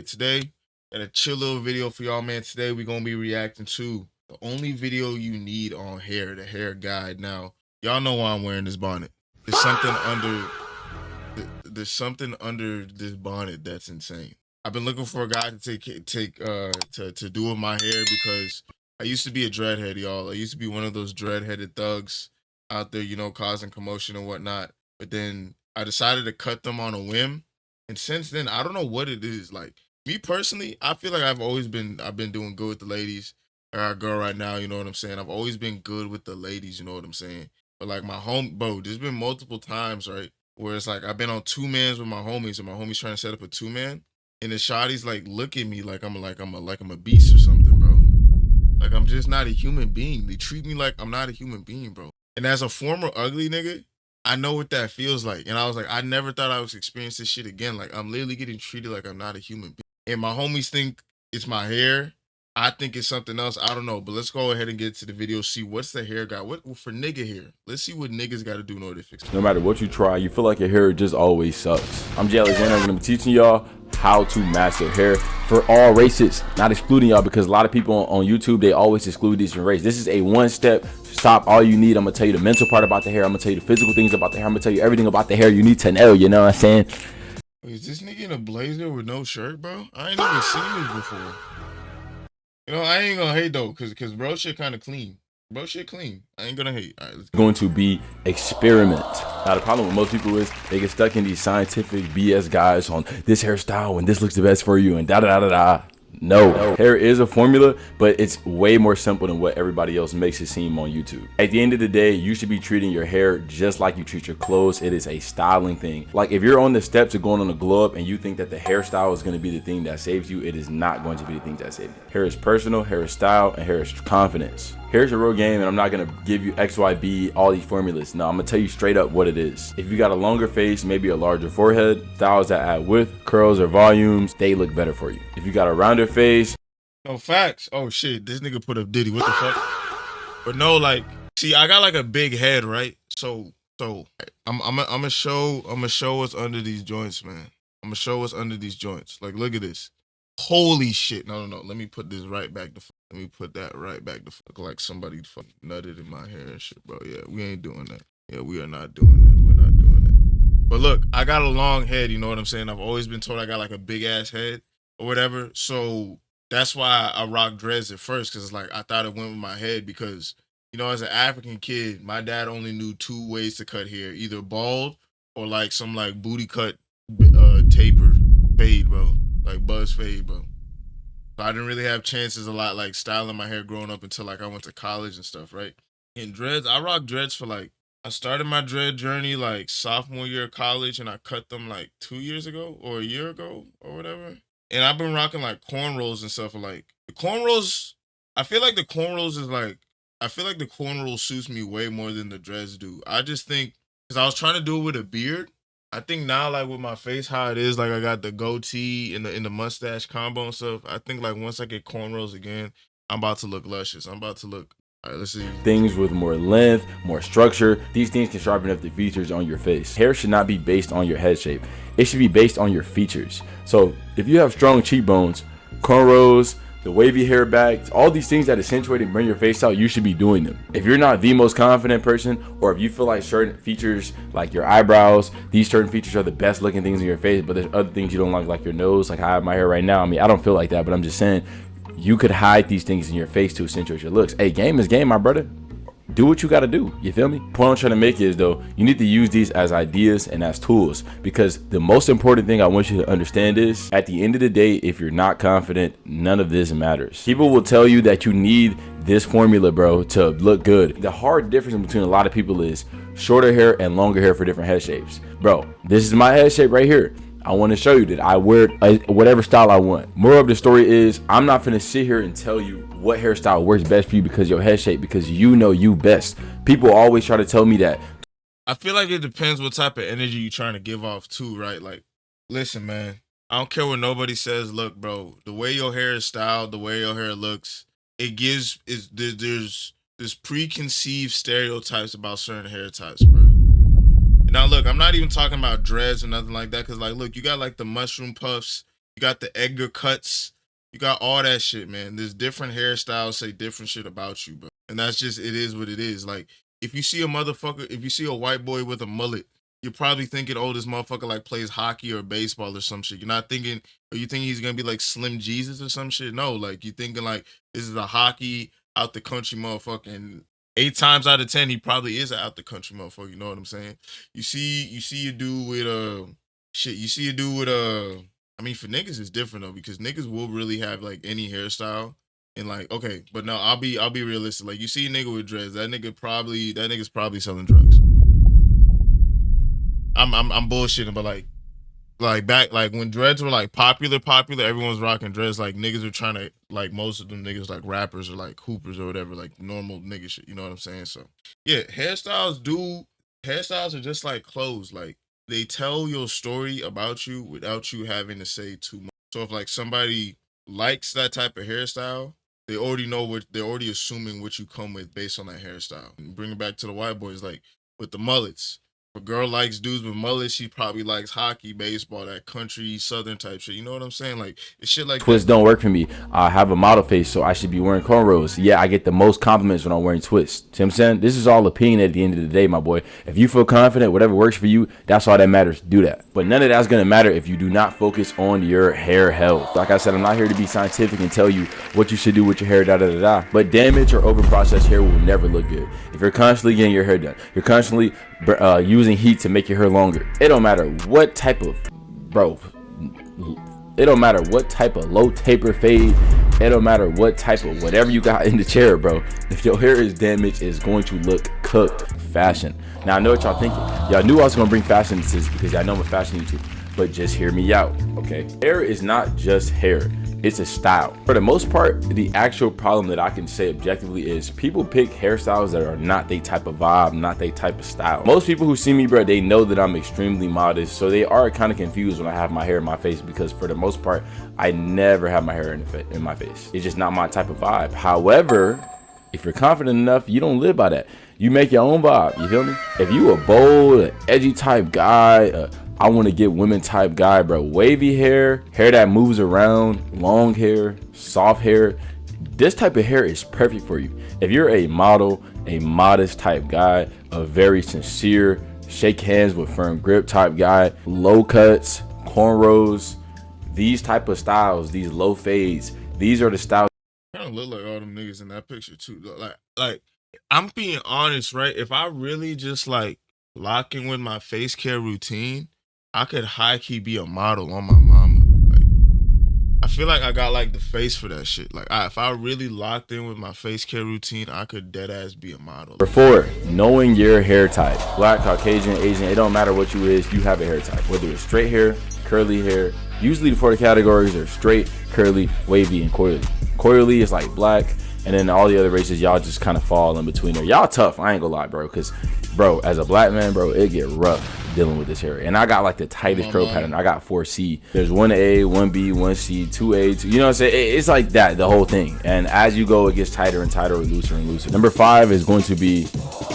today got a chill little video for y'all, man. Today we're gonna be reacting to the only video you need on hair, the hair guide. Now, y'all know why I'm wearing this bonnet. There's something under this bonnet that's insane. I've been looking for a guy to to do with my hair because I used to be a dreadhead, y'all. I used to be one of those dreadheaded thugs out there, you know, causing commotion and whatnot. But then I decided to cut them on a whim. And since then, I don't know what it is. Like me personally, I feel like I've been doing good with the ladies. Or our girl right now, you know what I'm saying? I've always been good with the ladies, you know what I'm saying? But like bro, there's been multiple times, right? Where it's like I've been on two mans with my homies, and my homies trying to set up a two man, and the shotties like look at me like I'm a beast or something, bro. Like I'm just not a human being. They treat me like I'm not a human being, bro. And as a former ugly nigga, I know what that feels like. And I was like, I never thought I was experience this shit again. Like I'm literally getting treated like I'm not a human being. And my homies think it's my hair. I think it's something else. I don't know. But let's go ahead and get to the video. See what's the hair guy. What for nigga hair? Let's see what niggas got to do in order to fix it. No matter what you try, you feel like your hair just always sucks. I'm Jay Alexander. I'm gonna be teaching y'all how to master hair for all races, not excluding y'all, because a lot of people on YouTube, they always exclude these from race. This is a one-step stop. All you need, I'm gonna tell you the mental part about the hair. I'm gonna tell you the physical things about the hair. I'm gonna tell you everything about the hair you need to know. You know what I'm saying? Is this nigga in a blazer with no shirt, bro? I ain't never seen this before. You know, I ain't gonna hate though, cause bro shit kind of clean. Bro shit clean. I ain't gonna hate. All right, let's go. Going to be experiment. Now the problem with most people is they get stuck in these scientific BS guides on this hairstyle and this looks the best for you and da da da da da. No, hair is a formula, but it's way more simple than what everybody else makes it seem on YouTube. At the end of the day, you should be treating your hair just like you treat your clothes. It is a styling thing. Like if you're on the steps of going on a glow up and you think that the hairstyle is going to be the thing that saves you, it is not going to be the thing that saves you. Hair is personal, hair is style, and hair is confidence. Hair's a real game, and I'm not gonna give you X, Y, B, all these formulas. No, I'm gonna tell you straight up what it is. If you got a longer face, maybe a larger forehead, styles that add width, curls, or volumes, they look better for you. If you got a rounder face. No, facts. Oh shit, this nigga put up Diddy. What the fuck? But no, like, see, I got like a big head, right? So I'm gonna show what's under these joints, man. I'm gonna show what's under these joints. Like, look at this. Holy shit. No. Let me put this right back let me put that right back to fuck like somebody fucking nutted in my hair and shit, bro. Yeah, we ain't doing that. Yeah, we are not doing that. We're not doing that. But look, I got a long head, you know what I'm saying? I've always been told I got like a big ass head or whatever. So that's why I rock dreads at first, because it's like I thought it went with my head because, you know, as an African kid, my dad only knew two ways to cut hair, either bald or like some like booty cut taper fade, bro. Like buzz fade, bro. So I didn't really have chances a lot like styling my hair growing up until like I went to college and stuff, right? And dreads, I rock dreads for like, I started my dread journey like sophomore year of college, and I cut them like 2 years ago or a year ago or whatever. And I've been rocking like cornrows and stuff. Like the cornrows, I feel like the cornrows suits me way more than the dreads do. I just think, because I was trying to do it with a beard. I think now, like with my face, how it is, like I got the goatee and the mustache combo and stuff. I think like once I get cornrows again, I'm about to look luscious. I'm about to look. All right, let's see. Things with more length, more structure. These things can sharpen up the features on your face. Hair should not be based on your head shape. It should be based on your features. So if you have strong cheekbones, cornrows, the wavy hair back, all these things that accentuate and bring your face out, you should be doing them. If you're not the most confident person, or if you feel like certain features, like your eyebrows, these certain features are the best looking things in your face, but there's other things you don't like your nose, like I have my hair right now. I mean, I don't feel like that, but I'm just saying, you could hide these things in your face to accentuate your looks. Hey, game is game, my brother. Do what you gotta do, you feel me? Point I'm trying to make is though, you need to use these as ideas and as tools, because the most important thing I want you to understand is, at the end of the day, if you're not confident, none of this matters. People will tell you that you need this formula, bro, to look good. The hard difference between a lot of people is shorter hair and longer hair for different head shapes. Bro, this is my head shape right here. I want to show you that I wear whatever style I want. Moral of the story is, I'm not gonna sit here and tell you what hairstyle works best for you because your head shape, because you know you best. People always try to tell me that. I feel like it depends what type of energy you're trying to give off too, right? Like, listen, man, I don't care what nobody says. Look, bro, the way your hair is styled, the way your hair looks, there's preconceived stereotypes about certain hair types, bro. Now, look, I'm not even talking about dreads or nothing like that, because, like, look, you got, like, the mushroom puffs, You got the Edgar cuts. You got all that shit, man. There's different hairstyles say different shit about you, bro. And that's just it is what it is. Like if you see a motherfucker, if you see a white boy with a mullet, you're probably thinking, oh, this motherfucker like plays hockey or baseball or some shit. You're not thinking, or you think he's gonna be like Slim Jesus or some shit. No, like you thinking like this is a hockey out the country motherfucker. And 8 times out of 10, he probably is an out the country motherfucker. You know what I'm saying? You see a dude with shit. You see a dude with I mean, for niggas it's different though because niggas will really have like any hairstyle and like okay, but no, I'll be realistic. Like you see a nigga with dreads, that nigga's probably selling drugs. I'm bullshitting, but like back like when dreads were like popular, everyone was rocking dreads. Like niggas were trying to like most of them niggas like rappers or like hoopers or whatever, like normal nigga shit. You know what I'm saying? So yeah, hairstyles are just like clothes. Like they tell your story about you without you having to say too much. So if like somebody likes that type of hairstyle, they already know what they're already assuming what you come with based on that hairstyle. And bring it back to the white boys, like with the mullets. If a girl likes dudes with mullets, she probably likes hockey, baseball, that country, southern type shit. You know what I'm saying? Like it's shit like Twists that. don't work for me. I have a model face, so I should be wearing cornrows. Yeah, I get the most compliments when I'm wearing twists. See what I'm saying? This is all opinion at the end of the day, my boy. If you feel confident, whatever works for you, that's all that matters. Do that. But none of that's going to matter if you do not focus on your hair health. Like I said, I'm not here to be scientific and tell you what you should do with your hair, da-da-da-da. But damaged or over-processed hair will never look good. If you're constantly getting your hair done, you're constantly using heat to make your hair longer. It don't matter what type of, it don't matter what type of low taper fade. It don't matter what type of whatever you got in the chair, bro. If your hair is damaged, it's going to look cooked. Fashion. Now I know what y'all thinking. Y'all knew I was gonna bring fashion to this because y'all know I'm a fashion YouTube. But just hear me out, okay? Hair is not just hair. It's a style. For the most part, the actual problem that I can say objectively is people pick hairstyles that are not their type of vibe, not their type of style. Most people who see me, bro, they know that I'm extremely modest, so they are kind of confused when I have my hair in my face because for the most part, I never have my hair in my face. It's just not my type of vibe. However, if you're confident enough, you don't live by that. You make your own vibe, you feel me? If you a bold, edgy type guy, I want to get women type guy, bro. Wavy hair that moves around, long hair, soft hair. This type of hair is perfect for you. If you're a model, a modest type guy, a very sincere, shake hands with firm grip type guy, low cuts, cornrows, these type of styles, these low fades, these are the styles. Kind of look like all them niggas in that picture too. Like I'm being honest, right? If I really just like lock in with my face care routine, I could high key be a model on my mama. Like, I feel like I got like the face for that shit. Like, if I really locked in with my face care routine, I could dead ass be a model. Number 4, knowing your hair type. Black, Caucasian, Asian, it don't matter what you is, you have a hair type. Whether it's straight hair, curly hair. Usually the 4 categories are straight, curly, wavy, and coily. Coily is like black, and then all the other races, y'all just kind of fall in between there. Y'all tough, I ain't gonna lie, bro, because bro, as a black man, bro, it get rough dealing with this hair. And I got like the tightest curl pattern. I got 4C. There's 1A, 1B, 1C, 2A, 2. You know what I'm saying? It's like that, the whole thing. And as you go, it gets tighter and tighter, or looser and looser. Number 5 is going to be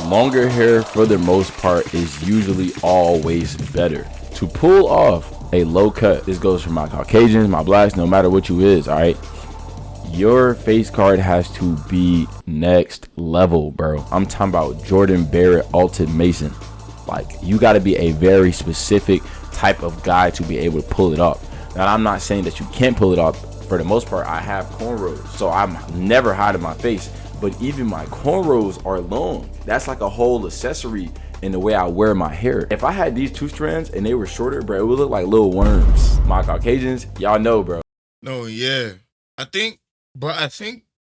longer hair. For the most part, is usually always better. To pull off a low cut, this goes for my Caucasians, my blacks, no matter what you is, all right? Your face card has to be next level, bro. I'm talking about Jordan Barrett, Alton Mason. Like, you got to be a very specific type of guy to be able to pull it off. Now, I'm not saying that you can't pull it off. For the most part, I have cornrows, so I'm never hiding my face. But even my cornrows are long. That's like a whole accessory in the way I wear my hair. If I had these 2 strands and they were shorter, bro, it would look like little worms. My Caucasians, y'all know, bro. No, yeah. I think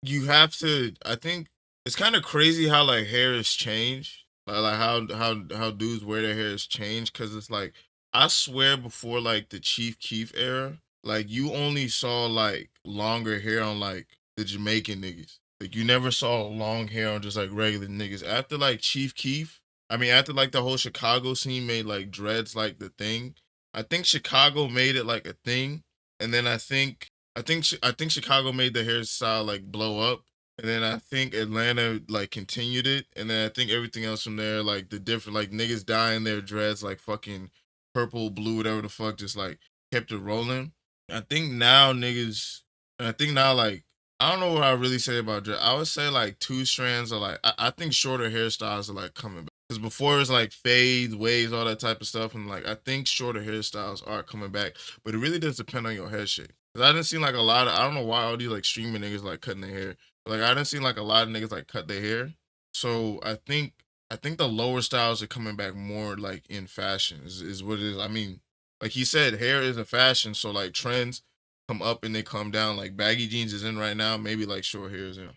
you have to. I think it's kind of crazy how like hair has changed. Like how dudes wear their hair has changed. Cause it's like I swear before like the Chief Keef era, like you only saw like longer hair on like the Jamaican niggas. Like you never saw long hair on just like regular niggas. After like Chief Keef, I mean after like the whole Chicago scene made like dreads like the thing. I think Chicago made it like a thing, and then I think Chicago made the hairstyle like blow up, and then I think Atlanta like continued it, and then I think everything else from there, like the different like niggas dyeing their dreads like fucking purple, blue, whatever the fuck, just like kept it rolling. I think now niggas, I think now like I don't know what I really say about dread. I would say like 2 strands are like I think shorter hairstyles are like coming back. Because before it's like fades, waves, all that type of stuff, and like I think shorter hairstyles are coming back, but it really does depend on your head shape. Cause I didn't see like a lot of I don't know why all these like streaming niggas like cutting their hair. But, like I didn't see like a lot of niggas like cut their hair. So I think the lower styles are coming back more like in fashion is what it is. I mean, like he said, hair is a fashion, so like trends come up and they come down. Like baggy jeans is in right now, maybe like short hair is in.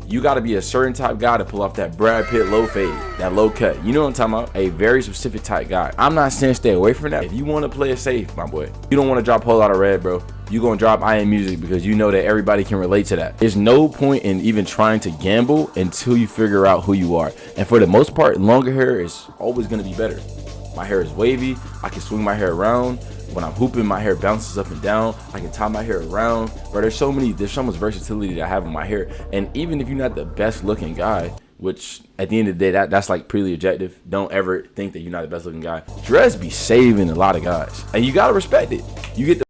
You got to be a certain type guy to pull off that Brad Pitt low fade, that low cut. You know what I'm talking about? A very specific type guy. I'm not saying stay away from that. If you want to play it safe, my boy, you don't want to drop a whole lot of red, bro. You gonna drop I Am Music because you know that everybody can relate to that. There's no point in even trying to gamble until you figure out who you are. And for the most part, longer hair is always gonna be better. My hair is wavy. I can swing my hair around. When I'm hooping, my hair bounces up and down. I can tie my hair around. But there's so much versatility that I have in my hair. And even if you're not the best looking guy, which at the end of the day, that's like pretty objective. Don't ever think that you're not the best looking guy. Dreads be saving a lot of guys. And you gotta respect it. You get the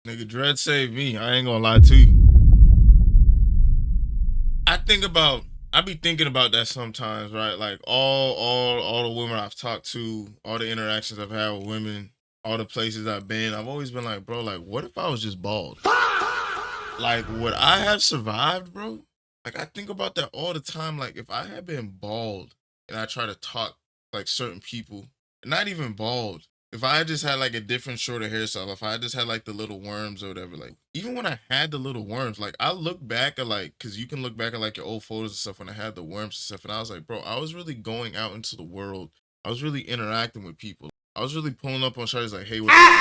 Nigga, dread saved me. I ain't gonna lie to you. I be thinking about that sometimes, right? Like all the women I've talked to, all the interactions I've had with women, all the places I've been, I've always been like, bro, like what if I was just bald? Like would I have survived, bro? Like I think about that all the time. Like if I had been bald and I try to talk like certain people, not even bald. If I just had like a different shorter hairstyle, if I just had like the little worms or whatever, like even when I had the little worms, like I look back at like, cause you can look back at like your old photos and stuff when I had the worms and stuff, and I was like, bro, I was really going out into the world. I was really interacting with people. I was really pulling up on shawty's like, hey, what's up?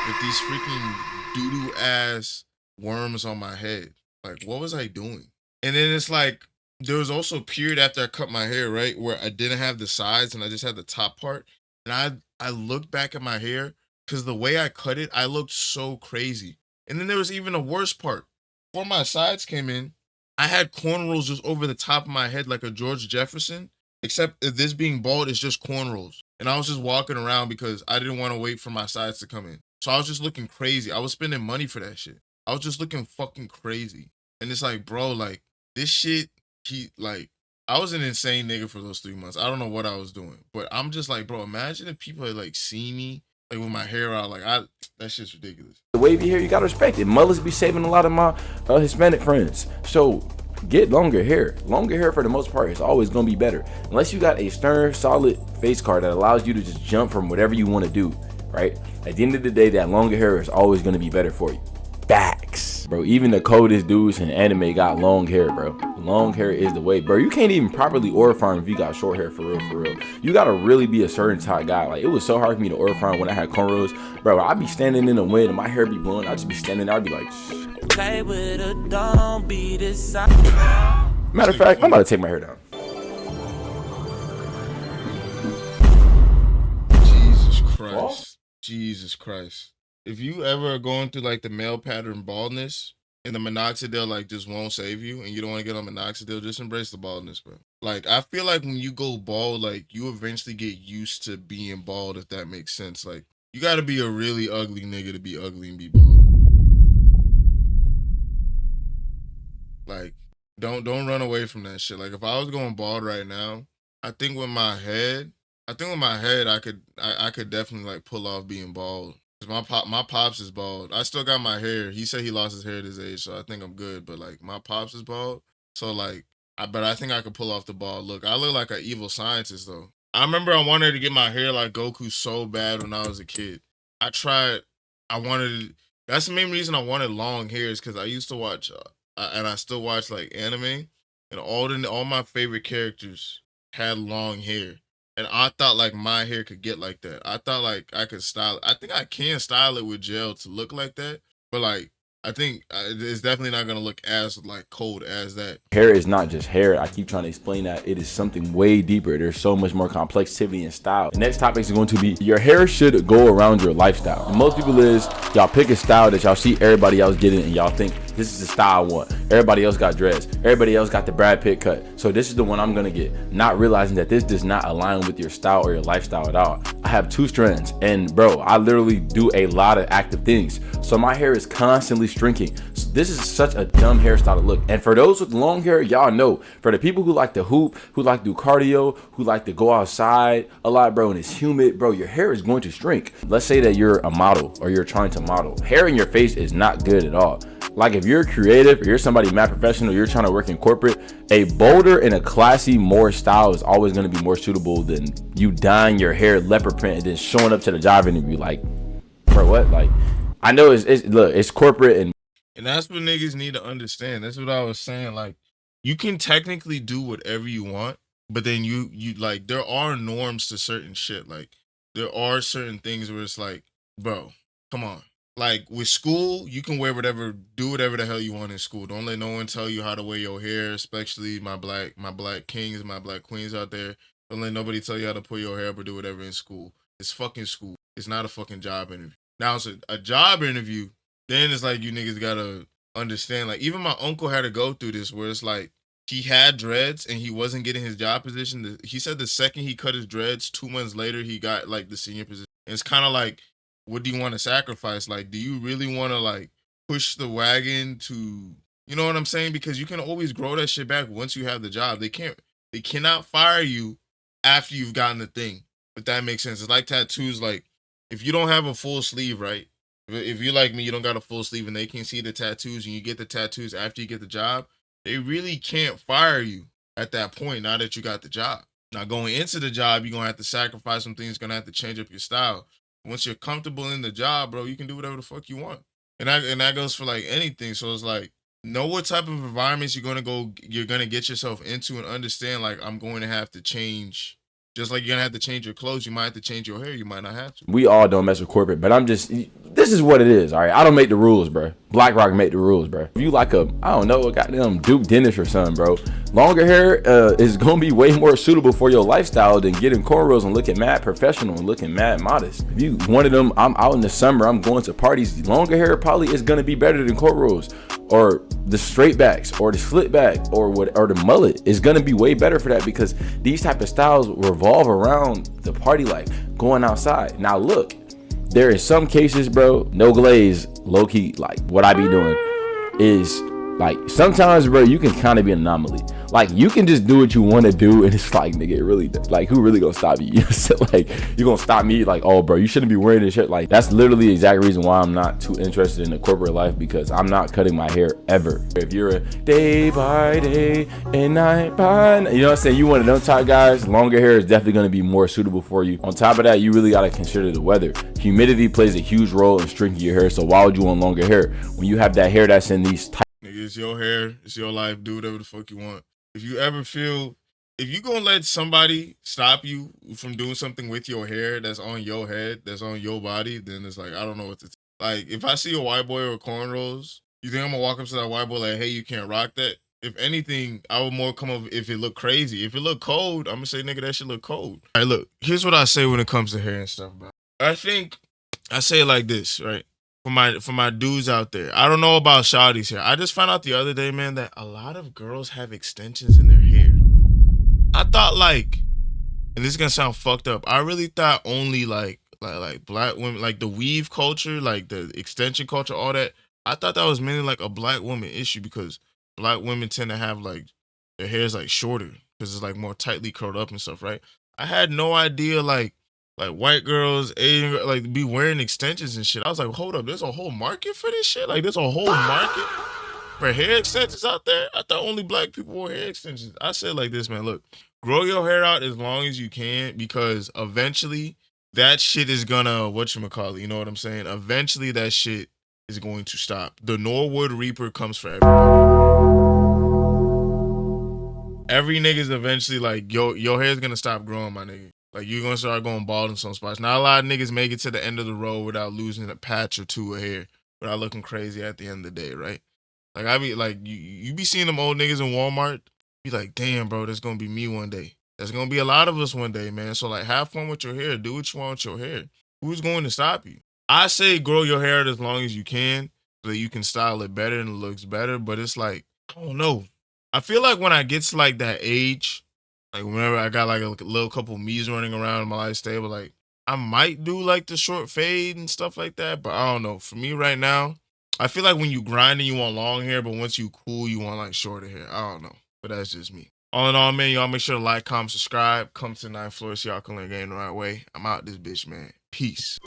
With these freaking doo-doo ass worms on my head. Like, what was I doing? And then it's like, there was also a period after I cut my hair, right, where I didn't have the sides and I just had the top part. And I looked back at my hair because the way I cut it, I looked so crazy. And then there was even a worse part. Before my sides came in, I had cornrows just over the top of my head like a George Jefferson, except this being bald is just cornrows. And I was just walking around because I didn't want to wait for my sides to come in. So I was just looking crazy. I was spending money for that shit. I was just looking fucking crazy. And it's like, bro, like this shit, I was an insane nigga for those 3 months. I don't know what I was doing, but I'm just like, bro, imagine if people had like seen me like with my hair out, like that shit's ridiculous. The wavy hair, you gotta respect it. Mullets be saving a lot of my Hispanic friends. So get longer hair. Longer hair for the most part is always gonna be better. Unless you got a stern, solid face card that allows you to just jump from whatever you want to do, right? At the end of the day, that longer hair is always gonna be better for you. Facts, bro. Even the coldest dudes in anime got long hair, bro. Long hair is the way, bro. You can't even properly aura farm if you got short hair, for real, for real. You gotta really be a certain type guy. Like, it was so hard for me to aura farm when I had cornrows, bro. I'd be standing in the wind and my hair be blowing. I'd just be standing there. I'd be like, play with a don't be this. Matter of fact, I'm about to take my hair down. Jesus Christ. What? Jesus Christ. If you ever are going through like the male pattern baldness and the minoxidil like just won't save you and you don't want to get on minoxidil, just embrace the baldness, bro. Like I feel like when you go bald, like you eventually get used to being bald, if that makes sense. Like you gotta be a really ugly nigga to be ugly and be bald. Like don't run away from that shit. Like if I was going bald right now, I think with my head I could definitely like pull off being bald. My pops is bald. I still got my hair. He said he lost his hair at his age, so I think I'm good. But like my pops is bald, so like, but I think I could pull off the bald look. I look like an evil scientist though. I remember I wanted to get my hair like Goku so bad when I was a kid. I tried. That's the main reason I wanted long hair is because I used to watch, and I still watch like anime, and all my favorite characters had long hair. And I thought like my hair could get like that. I thought like I could style it. I think I can style it with gel to look like that. But like, I think it's definitely not going to look as like cold as that. Hair is not just hair. I keep trying to explain that. It is something way deeper. There's so much more complexity and style. The next topic is going to be your hair should go around your lifestyle. And most people is y'all pick a style that y'all see everybody else getting and y'all think This is the style I want. Everybody else got dreads. Everybody else got the Brad Pitt cut. So this is the one I'm gonna get. Not realizing that this does not align with your style or your lifestyle at all. I have 2 strands, and bro, I literally do a lot of active things. So my hair is constantly shrinking. So this is such a dumb hairstyle to look. And for those with long hair, y'all know. For the people who like to hoop, who like to do cardio, who like to go outside a lot, bro, and it's humid, bro, your hair is going to shrink. Let's say that you're a model or you're trying to model. Hair in your face is not good at all. Like if you're creative or you're somebody mad professional, you're trying to work in corporate, a bolder and a classy more style is always going to be more suitable than you dyeing your hair leopard print and then showing up to the job interview like, bro, what? Like, I know it's corporate And that's what niggas need to understand. That's what I was saying. Like, you can technically do whatever you want, but then you like, there are norms to certain shit. Like, there are certain things where it's like, bro, come on. Like with school, you can wear whatever, do whatever the hell you want in school. Don't let no one tell you how to wear your hair, especially my black kings, my black queens out there. Don't let nobody tell you how to pull your hair up or do whatever in school. It's fucking school. It's not a fucking job interview. Now it's a job interview. Then it's like you niggas gotta understand. Like even my uncle had to go through this where it's like he had dreads and he wasn't getting his job position. He said the second he cut his dreads, 2 months later he got like the senior position. And it's kind of like, what do you want to sacrifice? Like, do you really want to like push the wagon to, you know what I'm saying? Because you can always grow that shit back once you have the job. They cannot fire you after you've gotten the thing. If that makes sense. It's like tattoos. Like if you don't have a full sleeve, right? If you're like me, you don't got a full sleeve and they can see the tattoos and you get the tattoos after you get the job, they really can't fire you at that point now that you got the job. Now going into the job, you're going to have to sacrifice some things, going to have to change up your style. Once you're comfortable in the job, bro, you can do whatever the fuck you want. And that goes for like anything. So it's like, know what type of environments you're gonna get yourself into and understand like I'm going to have to change. Just like you're gonna have to change your clothes, you might have to change your hair, you might not have to. we all don't mess with corporate, but this is what it is, all right? I don't make the rules, bro. BlackRock make the rules, bro. If you like I don't know, a goddamn Duke dentist or something, bro, longer hair is gonna be way more suitable for your lifestyle than getting cornrows and looking mad professional and looking mad modest. If you one of them, I'm out in the summer, I'm going to parties, longer hair probably is gonna be better than cornrows. Or the straight backs or the slit back or the mullet is gonna be way better for that, because these type of styles revolve around the party life, going outside. Now look, there is some cases, bro, no glaze, low key, like what I be doing is like sometimes, bro, you can kind of be an anomaly. Like you can just do what you want to do and it's like, nigga, it really, like who really gonna stop you? So like you gonna stop me? Like, oh bro, you shouldn't be wearing this shit. Like that's literally the exact reason why I'm not too interested in the corporate life, because I'm not cutting my hair ever. If you're a day by day and night by night, you know what I'm saying, you one of them type guys, longer hair is definitely gonna be more suitable for you. On top of that, you really gotta consider the weather. Humidity plays a huge role in shrinking your hair. So why would you want longer hair when you have that hair that's in these tight? Nigga, it's your hair, it's your life, do whatever the fuck you want. If you ever feel, if you gonna let somebody stop you from doing something with your hair that's on your head, that's on your body, then it's like, I don't know what to like. If I see a white boy with cornrows, you think I'm gonna walk up to that white boy like, hey, you can't rock that? If anything, I would more come up if it look crazy. If it look cold, I'm gonna say, nigga, that shit look cold. All right, look, here's what I say when it comes to hair and stuff, bro. I say it like this, right? For my dudes out there, I don't know about shawty's hair. I just found out the other day, man, that a lot of girls have extensions in their hair. I thought like, and this is gonna sound fucked up, I really thought only like black women, like the weave culture, like the extension culture, all that. I thought that was mainly like a black woman issue, because black women tend to have like their hair's like shorter because it's like more tightly curled up and stuff, right? I had no idea like white girls, Asian, like be wearing extensions and shit. I was like, hold up, there's a whole market for this shit? Like there's a whole market for hair extensions out there? I thought only black people wore hair extensions. I said like this, man, look, grow your hair out as long as you can, because eventually that shit is gonna, whatchamacallit, you know what I'm saying? Eventually that shit is going to stop. The Norwood Reaper comes for everybody. Every nigga's eventually like, your hair's gonna stop growing, my nigga. Like, you're gonna start going bald in some spots. Not a lot of niggas make it to the end of the road without losing a patch or two of hair, without looking crazy at the end of the day, right? Like, I be like, you be seeing them old niggas in Walmart, be like, damn, bro, that's gonna be me one day. That's gonna be a lot of us one day, man. So, like, have fun with your hair. Do what you want with your hair. Who's going to stop you? I say grow your hair as long as you can. so that you can style it better and it looks better. But it's like, I don't know. I feel like when I get to like that age, like whenever I got like a little couple me's running around in my life stable, like I might do like the short fade and stuff like that. But I don't know. For me right now, I feel like when you grind and you want long hair, but once you cool, you want like shorter hair. I don't know. But that's just me. All in all, man, y'all make sure to like, comment, subscribe. Come to 9th floor so y'all can learn game the right way. I'm out this bitch, man. Peace.